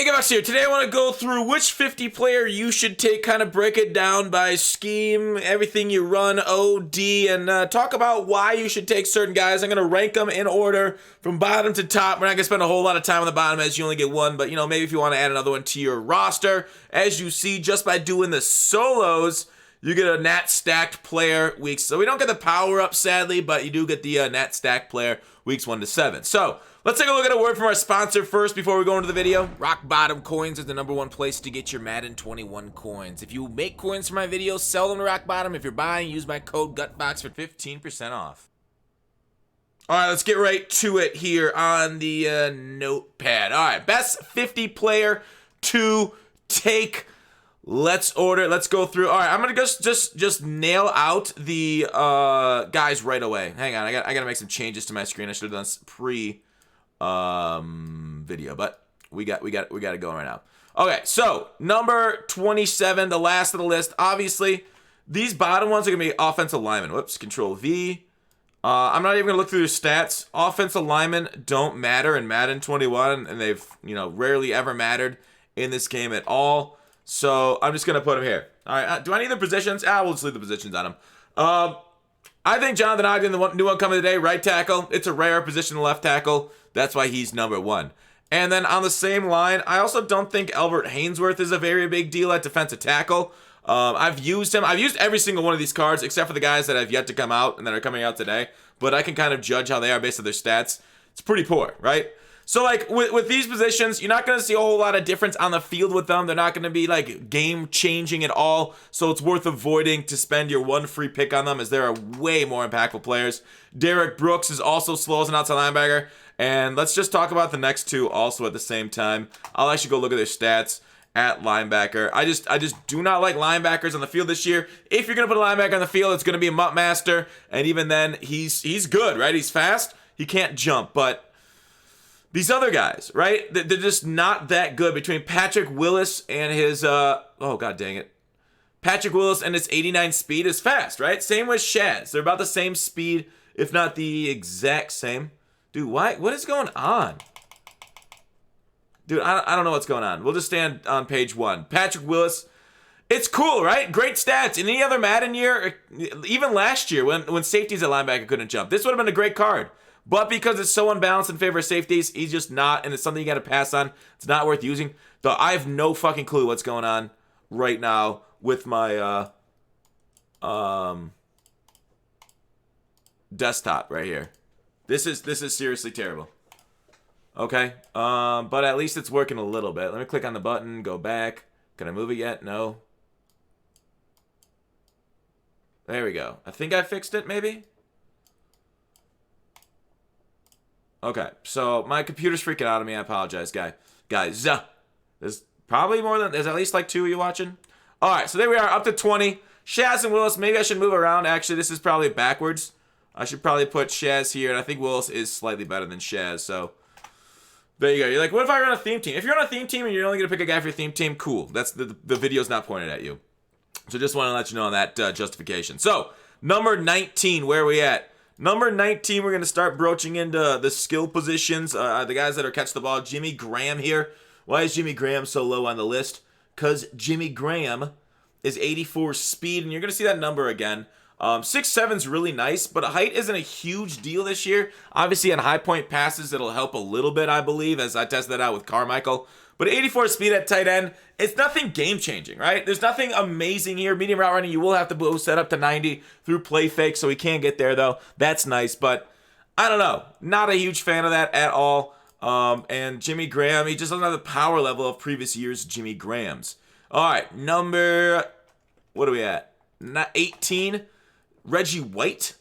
Megabox here. Today I want to go through which 50 player you should take, kind of break it down by scheme, everything you run, OD, and talk about why you should take certain guys. I'm going to rank them in order from bottom to top. We're not going to spend a whole lot of time on the bottom as you only get one, but maybe if you want to add another one to your roster. As you see, just by doing the solos, you get a nat stacked player weeks. So we don't get the power up, sadly, but you do get the nat stacked player weeks 1 to 7. So let's take a look at a word from our sponsor first before we go into the video. Rock Bottom Coins is the #1 place to get your Madden 21 coins. If you make coins for my videos, sell them to Rock Bottom. If you're buying, use my code GUTBOX for 15% off. All right, let's get right to it here on the notepad. All right, best 50 player to take. Let's go through. All right, I'm gonna just nail out the guys right away. Hang on, I gotta make some changes to my screen. I should have done this pre video, but we got it going right now. Okay, so number 27, the last of the list. Obviously, these bottom ones are gonna be offensive linemen. Whoops, Control V. I'm not even gonna look through their stats. Offensive linemen don't matter in Madden 21, and they've rarely ever mattered in this game at all. So I'm just gonna put them here. All right, do I need the positions? We'll just leave the positions on them. I think Jonathan Ogden, the new one coming today, right tackle. It's a rare position, left tackle. That's why he's #1. And then on the same line, I also don't think Albert Hainsworth is a very big deal at defensive tackle. I've used him. I've used every single one of these cards except for the guys that have yet to come out and that are coming out today. But I can kind of judge how they are based on their stats. It's pretty poor, right? So, like, with these positions, you're not going to see a whole lot of difference on the field with them. They're not going to be, like, game-changing at all. So it's worth avoiding to spend your one free pick on them, as there are way more impactful players. Derek Brooks is also slow as an outside linebacker. And let's just talk about the next two also at the same time. I'll actually go look at their stats at linebacker. I just do not like linebackers on the field this year. If you're going to put a linebacker on the field, it's going to be a Mutt Master. And even then, he's good, right? He's fast. He can't jump, but these other guys, right? They're just not that good. Between Patrick Willis and his, oh, god dang it. Patrick Willis and his 89 speed is fast, right? Same with Shaz. They're about the same speed, if not the exact same. Dude, what is going on? Dude, I don't know what's going on. We'll just stand on page 1. Patrick Willis, it's cool, right? Great stats. In any other Madden year, even last year when safeties at linebacker couldn't jump, this would have been a great card. But because it's so unbalanced in favor of safeties, he's just not, and it's something you got to pass on. It's not worth using. Though I have no fucking clue what's going on right now with my desktop right here. This is seriously terrible. Okay, but at least it's working a little bit. Let me click on the button, go back. Can I move it yet? No. There we go. I think I fixed it, maybe. Okay, so my computer's freaking out on me. I apologize, guys. There's probably more than, there's at least like 2 of you watching. All right, so there we are, up to 20. Shaz and Willis, maybe I should move around. Actually, this is probably backwards. I should probably put Shaz here, and I think Willis is slightly better than Shaz, so there you go. You're like, what if I run a theme team? If you're on a theme team and you're only going to pick a guy for your theme team, cool. That's the video's not pointed at you. So just want to let you know on that justification. So, number 19, where are we at? Number 19, we're going to start broaching into the skill positions. The guys that are catch the ball. Jimmy Graham here. Why is Jimmy Graham so low on the list? Because Jimmy Graham is 84 speed, and you're going to see that number again. 6'7" is really nice, but height isn't a huge deal this year. Obviously, on high point passes, it'll help a little bit, I believe, as I tested that out with Carmichael. But 84 speed at tight end, it's nothing game-changing, right? There's nothing amazing here. Medium route running, you will have to boost that up to 90 through play fake, so he can get there, though. That's nice, but I don't know. Not a huge fan of that at all. And Jimmy Graham, he just doesn't have the power level of previous years' Jimmy Grahams. All right, what are we at? 18, Reggie White.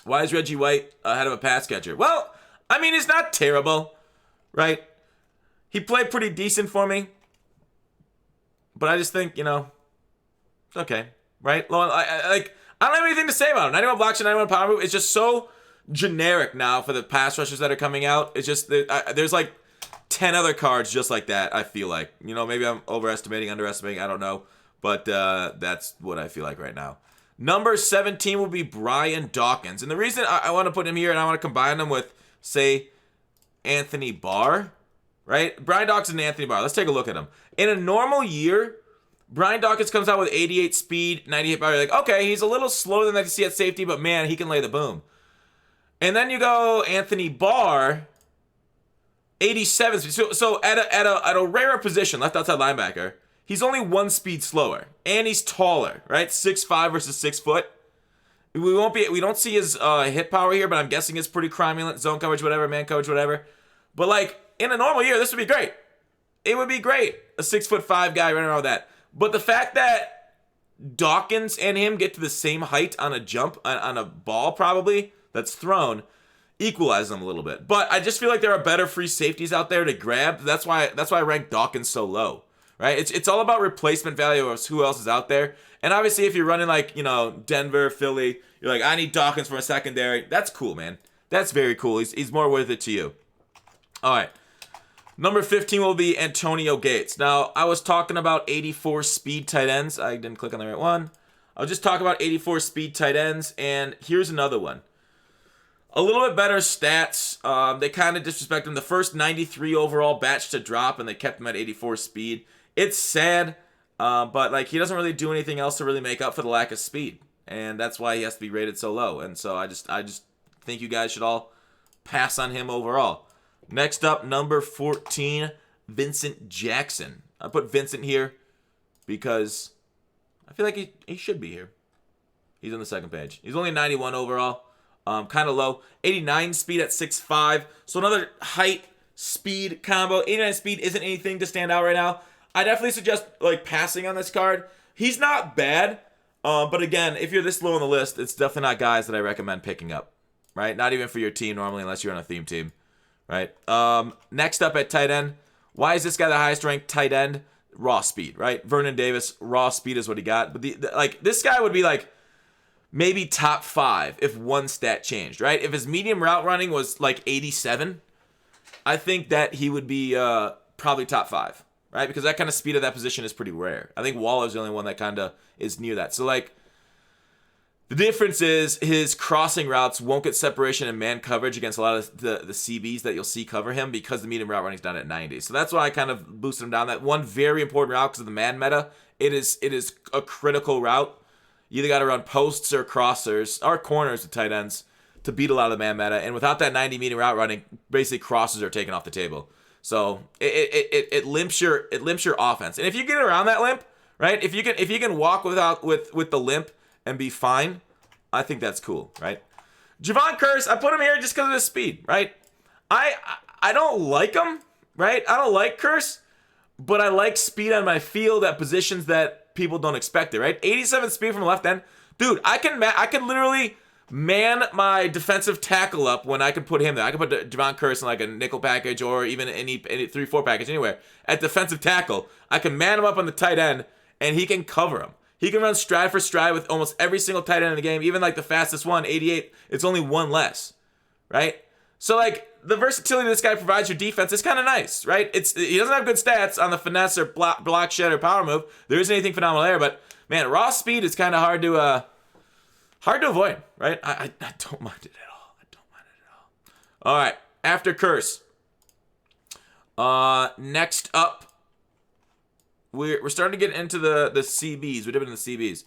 Why is Reggie White ahead of a pass catcher? Well, I mean, it's not terrible, right? He played pretty decent for me, but I just think, it's okay, right? I don't have anything to say about him. 91 blocks and 91 power move. It's just so generic now for the pass rushers that are coming out. It's just, there's like 10 other cards just like that, I feel like. Maybe I'm overestimating, underestimating, I don't know. But that's what I feel like right now. Number 17 will be Brian Dawkins. And the reason I want to put him here and I want to combine him with, say, Anthony Barr right? Brian Dawkins and Anthony Barr. Let's take a look at them. In a normal year, Brian Dawkins comes out with 88 speed, 98 power. You're like, okay, he's a little slower than I see at safety, but man, he can lay the boom. And then you go Anthony Barr, 87 speed. So at a rarer position, left outside linebacker, he's only 1 speed slower, and he's taller, right? 6'5" versus 6 foot. We don't see his hit power here, but I'm guessing it's pretty cromulent, zone coverage, whatever, man coverage, whatever. But like in a normal year, this would be great. It would be great, a 6'5" guy running around with that. But the fact that Dawkins and him get to the same height on a jump, on a ball probably, that's thrown, equalizes them a little bit. But I just feel like there are better free safeties out there to grab. That's why I rank Dawkins so low, right? It's all about replacement value of who else is out there. And obviously if you're running like, Denver, Philly, you're like, I need Dawkins for a secondary. That's cool, man. That's very cool. He's more worth it to you. All right. Number 15 will be Antonio Gates. Now, I was talking about 84 speed tight ends. I didn't click on the right one. I was just talking about 84 speed tight ends, and here's another one. A little bit better stats. They kind of disrespect him. The first 93 overall batch to drop, and they kept him at 84 speed. It's sad, but like he doesn't really do anything else to really make up for the lack of speed, and that's why he has to be rated so low. And so I just think you guys should all pass on him overall. Next up, number 14, Vincent Jackson. I put Vincent here because I feel like he should be here. He's on the second page. He's only 91 overall. Kind of low. 89 speed at 6'5". So another height, speed combo. 89 speed isn't anything to stand out right now. I definitely suggest like passing on this card. He's not bad. But again, if you're this low on the list, it's definitely not guys that I recommend picking up. Right? Not even for your team normally unless you're on a theme team. Right. Next up at tight end. Why is this guy the highest ranked tight end? Raw speed, right? Vernon Davis, raw speed is what he got. But this guy would be like maybe top 5 if one stat changed, right? If his medium route running was like 87, I think that he would be probably top 5, right? Because that kind of speed at that position is pretty rare. I think Waller's the only one that kind of is near that. So like the difference is his crossing routes won't get separation and man coverage against a lot of the CBs that you'll see cover him because the medium route running is down at 90. So that's why I kind of boosted him down. That one very important route because of the man meta. It is a critical route. You either got to run posts or crossers or corners with tight ends to beat a lot of the man meta. And without that 90 medium route running, basically crosses are taken off the table. So it limps your offense. And if you get around that limp, right? If you can walk with the limp and be fine, I think that's cool, right? Javon Curse, I put him here just because of his speed, right? I don't like him, right? I don't like Curse, but I like speed on my field at positions that people don't expect it, right? 87 speed from the left end. Dude, I can literally man my defensive tackle up when I can put him there. I can put Javon Curse in like a nickel package or even any 3-4 package anywhere. At defensive tackle, I can man him up on the tight end, and he can cover him. He can run stride for stride with almost every single tight end in the game. Even like the fastest one, 88, it's only one less, right? So like the versatility this guy provides your defense is kind of nice, right? He doesn't have good stats on the finesse or block shed or power move. There isn't anything phenomenal there, but man, raw speed is kind of hard to avoid, right? I don't mind it at all. I don't mind it at all. All right, after Curse. Next up. We're starting to get into the CBs. We're dipping in the CBs.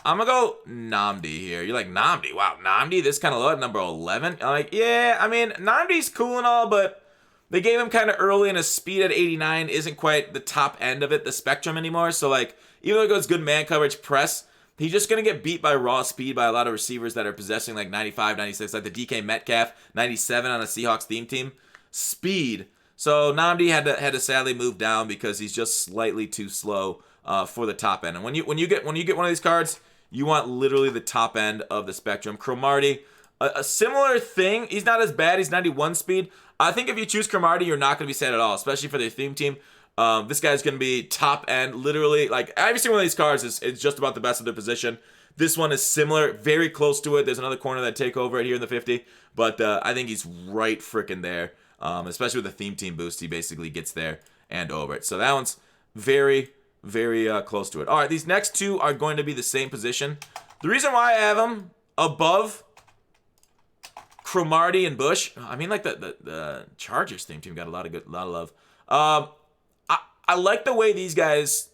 I'm going to go Nnamdi here. You're like, Nnamdi? Wow, Nnamdi? This kind of low at number 11? I'm like, yeah, I mean, Nnamdi's cool and all, but they gave him kind of early, and his speed at 89 isn't quite the top end of it, the spectrum anymore. So, like, even though it goes good man coverage press, he's just going to get beat by raw speed by a lot of receivers that are possessing like 95, 96, like the DK Metcalf, 97 on a Seahawks theme team. Speed. So Nnamdi had to sadly move down because he's just slightly too slow for the top end. And when you get one of these cards, you want literally the top end of the spectrum. Cromartie, a similar thing. He's not as bad. He's 91 speed. I think if you choose Cromartie, you're not going to be sad at all, especially for the theme team. This guy's going to be top end, literally. Like every single one of these cards is just about the best of their position. This one is similar, very close to it. There's another corner that take over it here in the 50, but I think he's right freaking there. Especially with the theme team boost, he basically gets there and over it. So that one's very, very close to it. All right, these next two are going to be the same position. The reason why I have them above Cromartie and Bush. I mean, like the Chargers team got a lot of love. I like the way these guys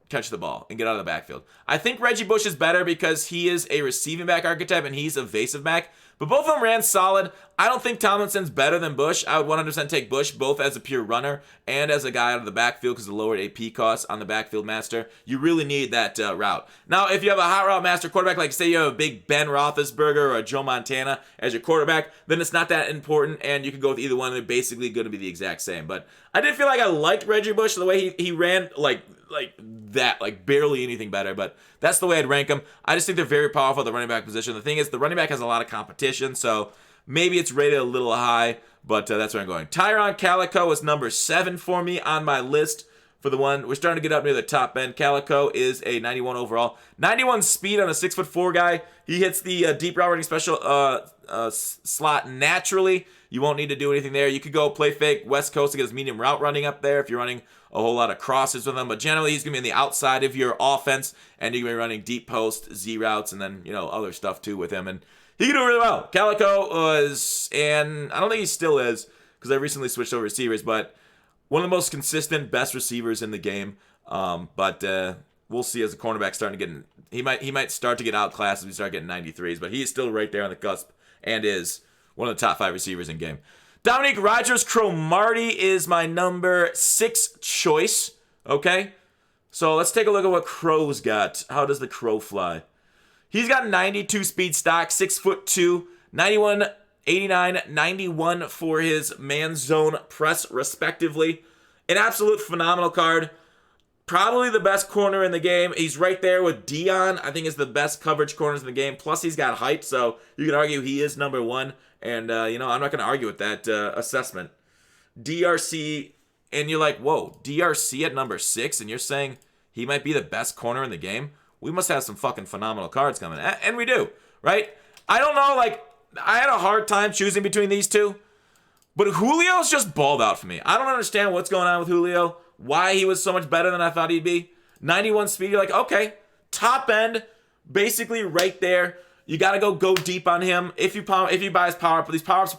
catch the ball and get out of the backfield. I think Reggie Bush is better because he is a receiving back archetype and he's a evasive back. But both of them ran solid. I don't think Tomlinson's better than Bush. I would 100% take Bush both as a pure runner and as a guy out of the backfield because of the lowered AP costs on the backfield master. You really need that route. Now, if you have a hot route master quarterback, like say you have a big Ben Roethlisberger or a Joe Montana as your quarterback, then it's not that important and you can go with either one. They're basically going to be the exact same. But I did feel like I liked Reggie Bush, the way he ran like barely anything better, but that's the way I'd rank them. I just think they're very powerful at the running back position. The thing is, the running back has a lot of competition, so maybe it's rated a little high, but that's where I'm going. Tyron Calico is number 7 for me on my list for the one. We're starting to get up near the top end. Calico is a 91 overall. 91 speed on a 6'4" guy. He hits the deep route running special slot naturally. You won't need to do anything there. You could go play fake West Coast to get his medium route running up there if you're running a whole lot of crosses with him. But generally, he's going to be on the outside of your offense, and you're going to be running deep post, Z routes, and then, other stuff too with him. And he can do really well. Calico was, and I don't think he still is, because I recently switched over receivers, but one of the most consistent, best receivers in the game. But we'll see as the cornerback starting to get, he might start to get outclassed as we start getting 93s, but he is still right there on the cusp and is one of the top 5 receivers in game. Dominique Rodgers-Cromartie is my number 6 choice. Okay? So let's take a look at what Crow's got. How does the Crow fly? He's got 92 speed stock, 6'2", 91, 89, 91 for his man zone press, respectively. An absolute phenomenal card. Probably the best corner in the game. He's right there with Dion. I think is the best coverage corners in the game. Plus, he's got height, so you can argue he is number 1. And, I'm not going to argue with that assessment. DRC, and you're like, whoa, DRC at number 6, and you're saying he might be the best corner in the game? We must have some fucking phenomenal cards coming. And we do, right? I don't know, I had a hard time choosing between these two. But Julio's just balled out for me. I don't understand what's going on with Julio. Why he was so much better than I thought he'd be. 91 speed, you're like, okay, top end, basically right there. You got to go deep on him. If you buy his power up, these power ups are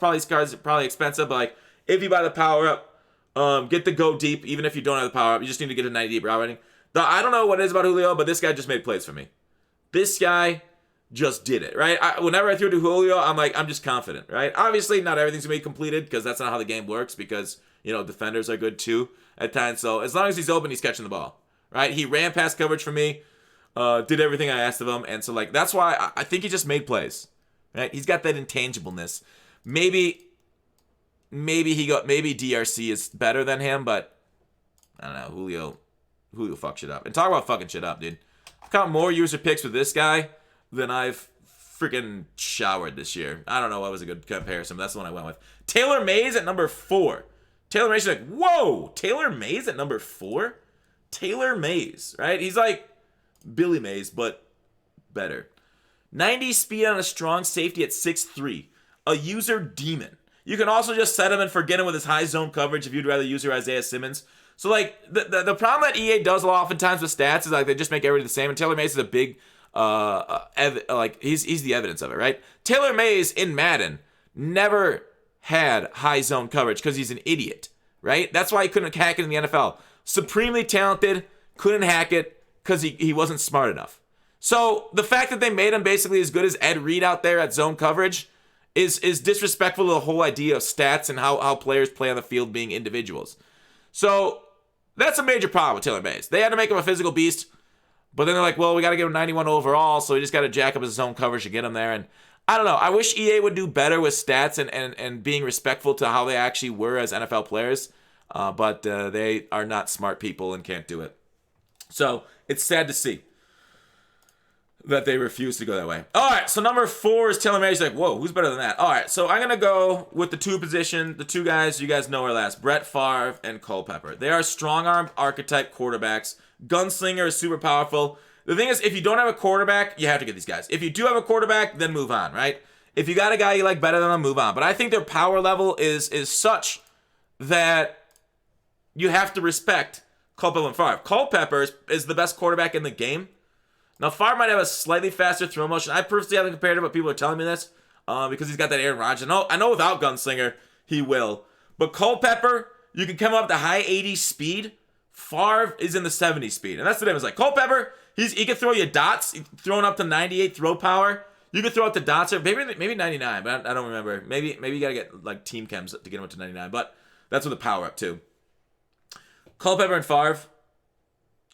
probably expensive, but if you buy the power up, get the go deep, even if you don't have the power up, you just need to get a 90 deep route running. I don't know what it is about Julio, but this guy just made plays for me. This guy just did it, right? Whenever I threw to Julio, I'm just confident, right? Obviously, not everything's going to be completed because that's not how the game works because, defenders are good too at times. So as long as he's open, he's catching the ball, right? He ran past coverage for me. Did everything I asked of him, and so that's why I think he just made plays. Right? He's got that intangibleness. Maybe DRC is better than him, but I don't know. Julio fucked shit up. And talk about fucking shit up, dude. I've got more user picks with this guy than I've freaking showered this year. I don't know what was a good comparison, but that's the one I went with. Taylor Mays at number 4. Taylor Mays is like, whoa, Taylor Mays at number 4? Taylor Mays, right? He's like Billy Mays, but better. 90 speed on a strong safety at 6'3". A user demon. You can also just set him and forget him with his high zone coverage if you'd rather use your Isaiah Simmons. So, the problem that EA does oftentimes with stats is, they just make everybody the same. And Taylor Mays is a big, he's the evidence of it, right? Taylor Mays in Madden never had high zone coverage because he's an idiot, right? That's why he couldn't hack it in the NFL. Supremely talented, couldn't hack it because he wasn't smart enough. So the fact that they made him basically as good as Ed Reed out there at zone coverage is disrespectful to the whole idea of stats and how players play on the field being individuals. So that's a major problem with Taylor Mays. They had to make him a physical beast, but then they're like, well, we got to give him 91 overall, so we just got to jack up his zone coverage to get him there. And I don't know. I wish EA would do better with stats and being respectful to how they actually were as NFL players, but they are not smart people and can't do it. So it's sad to see that they refuse to go that way. All right, so number 4 is Taylor Mays. Like, whoa, who's better than that? All right, so I'm going to go with the the two guys you guys know are last, Brett Favre and Culpepper. They are strong-armed archetype quarterbacks. Gunslinger is super powerful. The thing is, if you don't have a quarterback, you have to get these guys. If you do have a quarterback, then move on, right? If you got a guy you like better than them, move on. But I think their power level is such that you have to respect Culpepper and Favre. Culpepper is the best quarterback in the game. Now, Favre might have a slightly faster throw motion. I personally haven't compared it, but people are telling me this. because he's got that Aaron Rodgers. I know without Gunslinger, he will. But Culpepper, you can come up to high 80 speed. Favre is in the 70 speed. And that's the difference. Like, Culpepper, he can throw you dots. He's throwing up to 98 throw power. You can throw up the dots, or maybe 99, but I don't remember. Maybe you got to get, like, team chems to get him up to 99. But that's with the power up, too. Culpepper and Favre,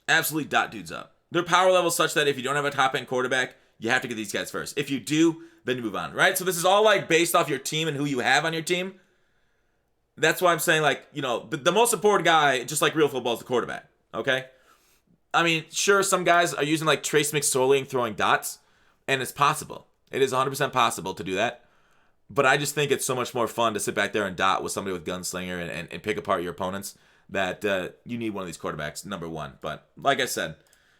absolutely dot dudes up. Their power level is such that if you don't have a top-end quarterback, you have to get these guys first. If you do, then you move on, right? So this is all, like, based off your team and who you have on your team. That's why I'm saying, like, you know, the most important guy, just like real football, is the quarterback, okay? I mean, sure, some guys are using, like, Trace McSorley and throwing dots, and it's possible. It is 100% possible to do that. But I just think it's so much more fun to sit back there and dot with somebody with Gunslinger and pick apart your opponents that you need one of these quarterbacks, number one. But like I said,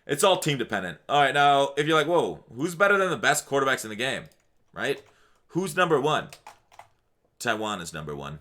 it's all team dependent. All right, now, if you're like, whoa, who's better than the best quarterbacks in the game, right? Who's number one? Taiwan is number one.